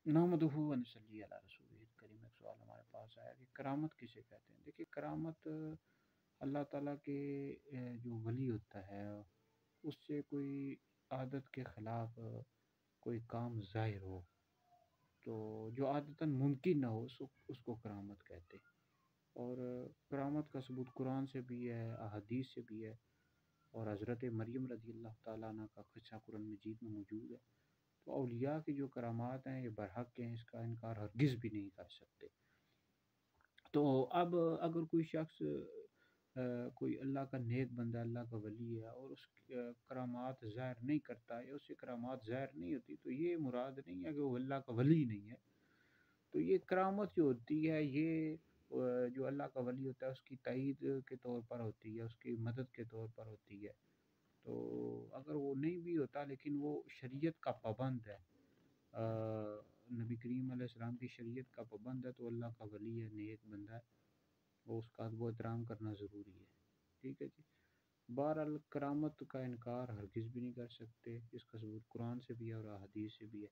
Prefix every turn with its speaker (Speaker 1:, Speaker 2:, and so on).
Speaker 1: نحمدہ و نصلی علی رسول کریم۔ ایک سوال ہمارے پاس آیا کہ کرامت کسے کہتے ہیں؟ دیکھیے، کرامت اللہ تعالیٰ کے جو ولی ہوتا ہے اس سے کوئی عادت کے خلاف کوئی کام ظاہر ہو، تو جو عادتاً ممکن نہ ہو اس کو کرامت کہتے ہیں۔ اور کرامت کا ثبوت قرآن سے بھی ہے، احادیث سے بھی ہے، اور حضرت مریم رضی اللہ تعالیٰ عنہ کا قصہ قرآن مجید میں موجود ہے۔ تو اولیاء کی جو کرامات ہیں یہ برحق ہیں، اس کا انکار ہرگز بھی نہیں کر سکتے۔ تو اب اگر کوئی شخص کوئی اللہ کا نیک بندہ، اللہ کا ولی ہے، اور اس کی کرامات ظاہر نہیں کرتا یا اس سے کرامات ظاہر نہیں ہوتی، تو یہ مراد نہیں ہے کہ وہ اللہ کا ولی نہیں ہے۔ تو یہ کرامت جو ہوتی ہے، یہ جو اللہ کا ولی ہوتا ہے اس کی تائید کے طور پر ہوتی ہے، اس کی مدد کے طور پر ہوتی ہے۔ تو اگر وہ نہیں بھی ہوتا لیکن وہ شریعت کا پابند ہے، نبی کریم علیہ السلام کی شریعت کا پابند ہے، تو اللہ کا ولی ہے، نیک بندہ ہے، وہ اس کا ادب و احترام کرنا ضروری ہے۔ ٹھیک ہے جی۔ بہرحال کرامت کا انکار ہرگز بھی نہیں کر سکتے، اس کا ثبوت قرآن سے بھی ہے اور احادیث سے بھی ہے۔